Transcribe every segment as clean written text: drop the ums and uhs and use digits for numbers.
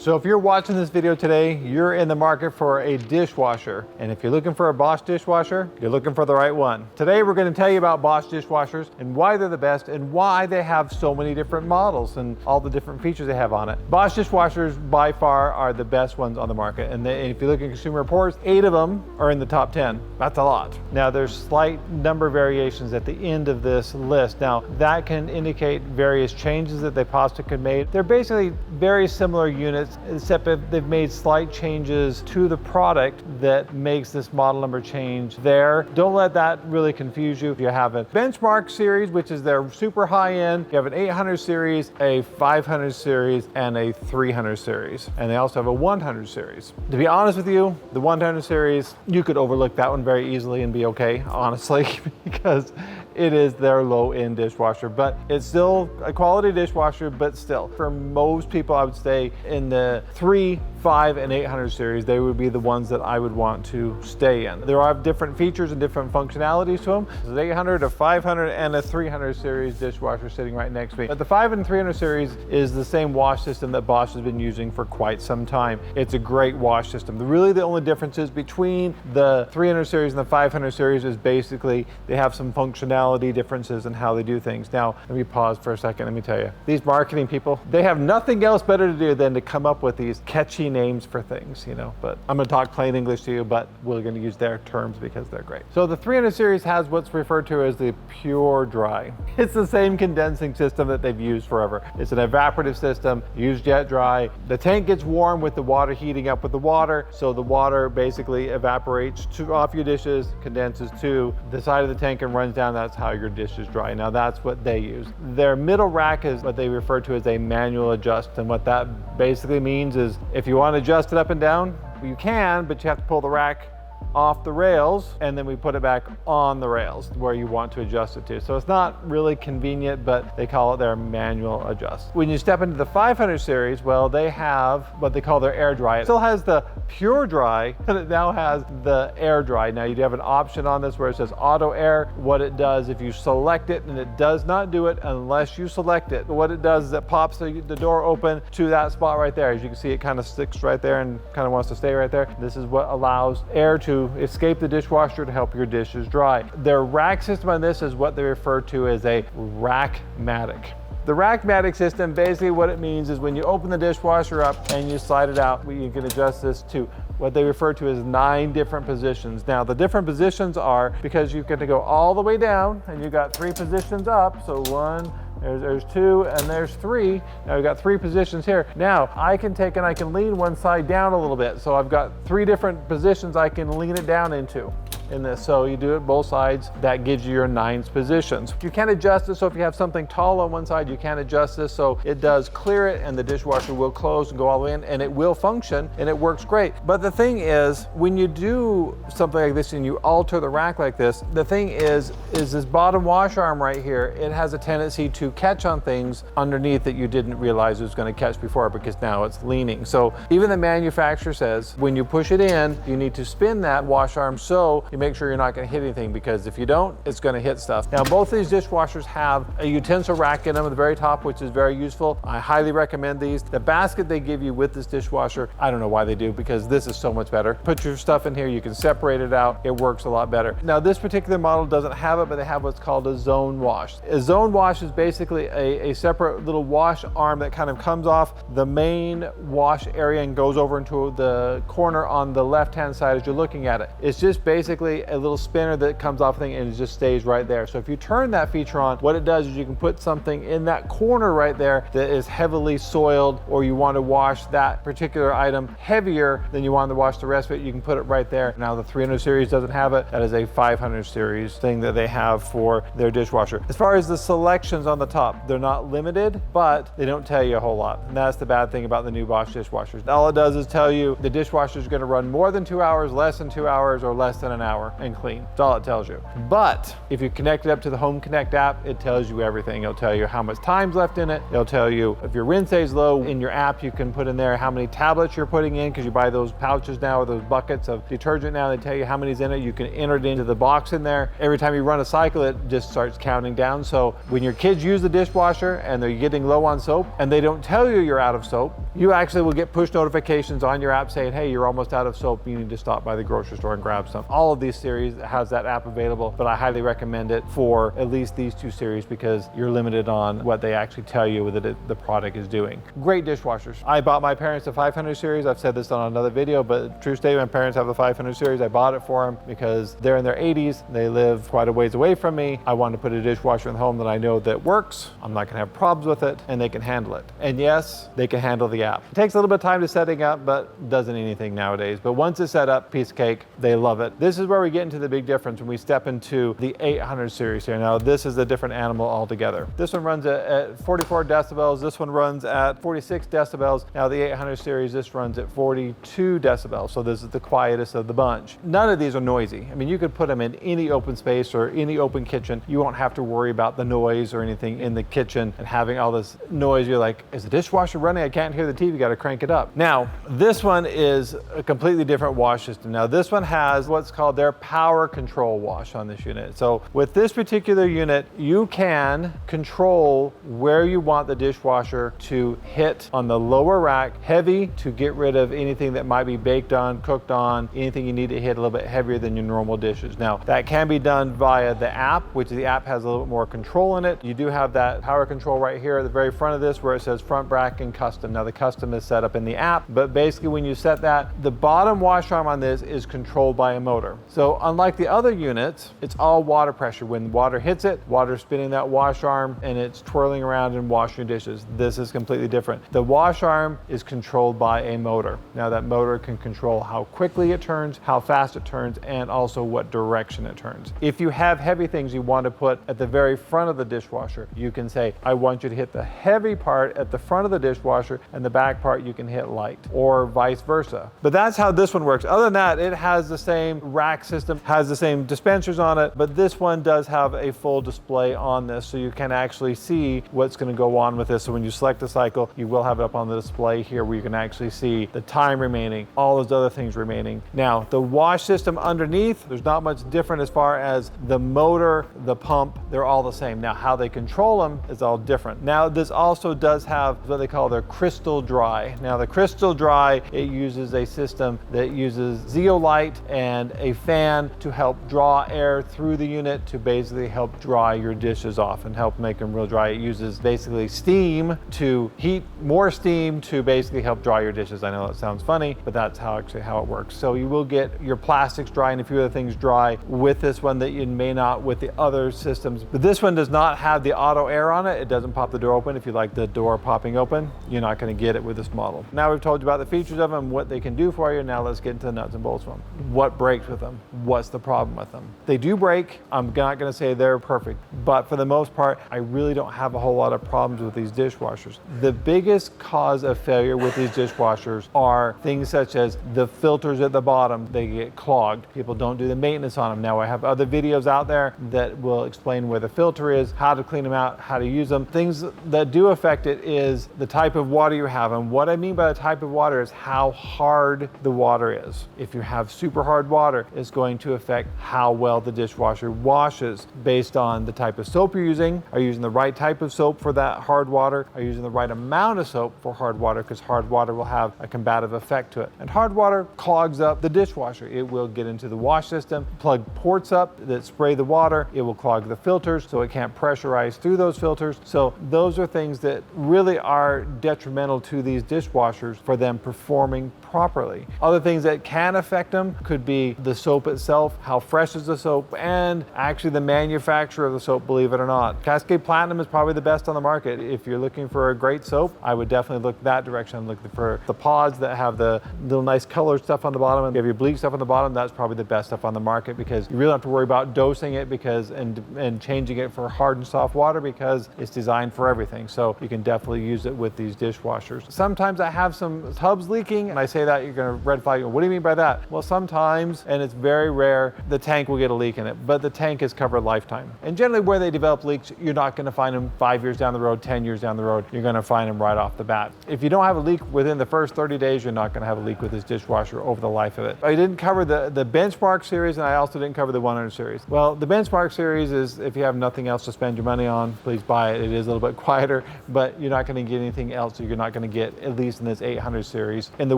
So if you're watching this video today, you're in the market for a dishwasher. And if you're looking for a Bosch dishwasher, you're looking for the right one. Today we're going to tell you about Bosch dishwashers and why they're the best and why they have so many different models and all the different features they have on it. Bosch dishwashers by far are the best ones on the market. And if you look at Consumer Reports, 8 of them are in the top 10. That's a lot. Now there's slight number variations at the end of this list. Now that can indicate various changes that they possibly could make. They're basically very similar units, except that they've made slight changes to the product that makes this model number change there. Don't let that really confuse you. You have a benchmark series, which is their super high end. You have an 800 series, a 500 series, and a 300 series. And they also have a 100 series. To be honest with you, the 100 series, you could overlook that one very easily and be okay, honestly, because it is their low-end dishwasher, but it's still a quality dishwasher, but still. For most people, I would say in the 3, 5, and 800 series, they would be the ones that I would want to stay in. There are different features and different functionalities to them. There's 800, a 500, and a 300 series dishwasher sitting right next to me. But the 5 and 300 series is the same wash system that Bosch has been using for quite some time. It's a great wash system. Really, the only differences between the 300 series and the 500 series is basically they have some functionality differences in how they do things. Now, let me pause for a second. Let me tell you, these marketing people, they have nothing else better to do than to come up with these catchy names for things, you know, but I'm going to talk plain English to you, but we're going to use their terms because they're great. So the 300 series has what's referred to as the pure dry. It's the same condensing system that they've used forever. It's an evaporative system, used jet dry. The tank gets warm with the water heating up with the water, so the water basically evaporates off your dishes, condenses to the side of the tank and runs down. That's how your dish is dry. Now that's what they use. Their middle rack is what they refer to as a manual adjust, and what that basically means is if you want to adjust it up and down, you can, but you have to pull the rack off the rails, and then we put it back on the rails where you want to adjust it to. So it's not really convenient, but they call it their manual adjust. When you step into the 500 series, well, they have what they call their air dry. It still has the pure dry, but it now has the air dry. Now you do have an option on this where it says auto air. What it does, if you select it, and it does not do it unless you select it, what it does is it pops the door open to that spot right there. As you can see, it kind of sticks right there and kind of wants to stay right there. This is what allows air to escape the dishwasher to help your dishes dry. Their rack system on this is what they refer to as a rackmatic. The rackmatic system, basically what it means is when you open the dishwasher up and you slide it out, you can adjust this to what they refer to as 9 different positions. Now the different positions are because you've got to go all the way down and you've got 3 positions up. So 1, there's 2, and there's 3. Now we've got 3 positions here. Now I can take and I can lean one side down a little bit. So I've got 3 different positions I can lean it down into in this. So you do it both sides. That gives you your 9 positions. You can adjust it. So if you have something tall on one side, you can adjust this so it does clear it and the dishwasher will close and go all the way in, and it will function and it works great. But the thing is, when you do something like this and you alter the rack like this, the thing is this bottom wash arm right here, it has a tendency to catch on things underneath that you didn't realize it was going to catch before because now it's leaning. So even the manufacturer says when you push it in, you need to spin that wash arm so you make sure you're not going to hit anything, because if you don't, it's going to hit stuff. Now both these dishwashers have a utensil rack in them at the very top, which is very useful. I highly recommend these. The basket they give you with this dishwasher, I don't know why they do, because this is so much better. Put your stuff in here, you can separate it out. It works a lot better. Now this particular model doesn't have it, but they have what's called a zone wash. A zone wash is basically a separate little wash arm that kind of comes off the main wash area and goes over into the corner on the left-hand side as you're looking at it. It's just basically a little spinner that comes off the thing and it just stays right there. So if you turn that feature on, what it does is you can put something in that corner right there that is heavily soiled, or you want to wash that particular item heavier than you want to wash the rest of it, you can put it right there. Now the 300 series doesn't have it. That is a 500 series thing that they have for their dishwasher. As far as the selections on the top, they're not limited, but they don't tell you a whole lot. And that's the bad thing about the new Bosch dishwashers. All it does is tell you the dishwasher is going to run more than 2 hours, less than 2 hours, or less than an hour and clean. That's all it tells you. But if you connect it up to the Home Connect app, it tells you everything. It'll tell you how much time's left in it. It'll tell you if your rinse is low in your app, you can put in there how many tablets you're putting in, because you buy those pouches now or those buckets of detergent now. They tell you how many's in it. You can enter it into the box in there. Every time you run a cycle, it just starts counting down. So when your kids use the dishwasher and they're getting low on soap and they don't tell you you're out of soap, You actually will get push notifications on your app saying, hey, you're almost out of soap, you need to stop by the grocery store and grab some. All of these series has that app available, but I highly recommend it for at least these two series because you're limited on what they actually tell you that the product is doing. Great dishwashers. I bought my parents a 500 series. I've said this on another video, but true statement, my parents have a 500 series. I bought it for them because they're in their 80s. They live quite a ways away from me. I wanted to put a dishwasher in the home that I know that works. I'm not gonna have problems with it, and they can handle it. And yes, they can handle the app. It takes a little bit of time to setting up, but doesn't anything nowadays. But once it's set up, piece of cake, they love it. This is where we get into the big difference when we step into the 800 series here. Now, this is a different animal altogether. This one runs at 44 decibels. This one runs at 46 decibels. Now, the 800 series, this runs at 42 decibels. So this is the quietest of the bunch. None of these are noisy. I mean, you could put them in any open space or any open kitchen. You won't have to worry about the noise or anything in the kitchen and having all this noise. You're like, is the dishwasher running? I can't hear the TV, got to crank it up. Now, this one is a completely different wash system. Now, this one has what's called their power control wash on this unit. So with this particular unit, you can control where you want the dishwasher to hit on the lower rack, heavy to get rid of anything that might be baked on, cooked on, anything you need to hit a little bit heavier than your normal dishes. Now, that can be done via the app, which the app has a little bit more control in it. You do have that power control right here at the very front of this where it says front bracket and custom. Now, the custom is set up in the app, but basically when you set that, the bottom wash arm on this is controlled by a motor. So unlike the other units, it's all water pressure. When water hits it, water's spinning that wash arm and it's twirling around and washing your dishes. This is completely different. The wash arm is controlled by a motor. Now that motor can control how quickly it turns, how fast it turns, and also what direction it turns. If you have heavy things you want to put at the very front of the dishwasher, you can say, I want you to hit the heavy part at the front of the dishwasher and the back part you can hit light, or vice versa. But that's how this one works. Other than that, it has the same rack system, has the same dispensers on it, but this one does have a full display on this, so you can actually see what's going to go on with this. So when you select the cycle, you will have it up on the display here where you can actually see the time remaining, all those other things remaining. Now, the wash system underneath, there's not much different as far as the motor, the pump, they're all the same. Now, how they control them is all different. Now, this also does have what they call their crystal dry. Now, the crystal dry, it uses a system that uses zeolite and a fan to help draw air through the unit to basically help dry your dishes off and help make them real dry. It uses basically steam to heat more steam to basically help dry your dishes. I know that sounds funny, but that's actually how it works. So you will get your plastics dry and a few other things dry with this one that you may not with the other systems. But this one does not have the auto air on it. It doesn't pop the door open. If you like the door popping open, you're not going to get it with this model. Now we've told you about the features of them, what they can do for you. Now let's get into the nuts and bolts of them. What breaks with them? What's the problem with them? They do break. I'm not going to say they're perfect, but for the most part, I really don't have a whole lot of problems with these dishwashers. The biggest cause of failure with these dishwashers are things such as the filters at the bottom. They get clogged. People don't do the maintenance on them. Now I have other videos out there that will explain where the filter is, how to clean them out, how to use them. Things that do affect it is the type of water you have. And what I mean by the type of water is how hard the water is. If you have super hard water, it's going to affect how well the dishwasher washes based on the type of soap you're using. Are you using the right type of soap for that hard water? Are you using the right amount of soap for hard water? Because hard water will have a combative effect to it. And hard water clogs up the dishwasher. It will get into the wash system, plug ports up that spray the water. It will clog the filters so it can't pressurize through those filters. So those are things that really are detrimental to these dishwashers for them performing properly. Other things that can affect them could be the soap itself, how fresh is the soap, and actually the manufacturer of the soap, believe it or not. Cascade Platinum is probably the best on the market. If you're looking for a great soap, I would definitely look that direction. I'm looking for the pods that have the little nice colored stuff on the bottom, and if you have your bleach stuff on the bottom, that's probably the best stuff on the market because you really don't have to worry about dosing it and changing it for hard and soft water because it's designed for everything. So you can definitely use it with these dishwashers. Sometimes I have some tubs leaking, and I say that, you're gonna red flag. What do you mean by that? Well, sometimes, and it's very rare, the tank will get a leak in it, but the tank is covered lifetime. And generally where they develop leaks, you're not gonna find them 5 years down the road, 10 years down the road. You're gonna find them right off the bat. If you don't have a leak within the first 30 days, you're not gonna have a leak with this dishwasher over the life of it. I didn't cover the Benchmark series, and I also didn't cover the 100 series. Well, the Benchmark series is, if you have nothing else to spend your money on, please buy it. It is a little bit quieter, but you're not gonna get anything else. So you're not gonna to get, at least in this 800 series. In the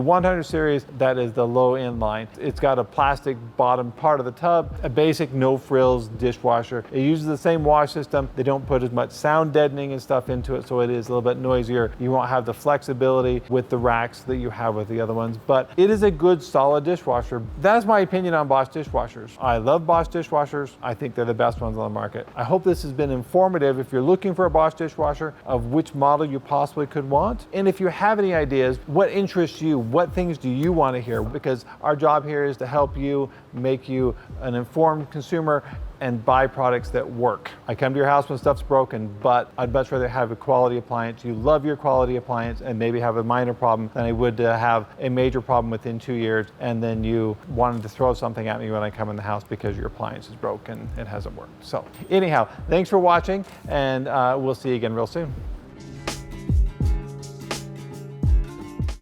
100 series, that is the low end line. It's got a plastic bottom part of the tub, a basic no frills dishwasher. It uses the same wash system. They don't put as much sound deadening and stuff into it, so it is a little bit noisier. You won't have the flexibility with the racks that you have with the other ones, but it is a good solid dishwasher. That's my opinion on Bosch dishwashers. I love Bosch dishwashers. I think they're the best ones on the market. I hope this has been informative if you're looking for a Bosch dishwasher, of which model you possibly could want. And if you have any ideas, what interests you? What things do you want to hear? Because our job here is to help you, make you an informed consumer and buy products that work. I come to your house when stuff's broken, but I'd much rather have a quality appliance. You love your quality appliance and maybe have a minor problem than I would to have a major problem within 2 years and then you wanted to throw something at me when I come in the house because your appliance is broken and it hasn't worked. So anyhow, thanks for watching, and we'll see you again real soon.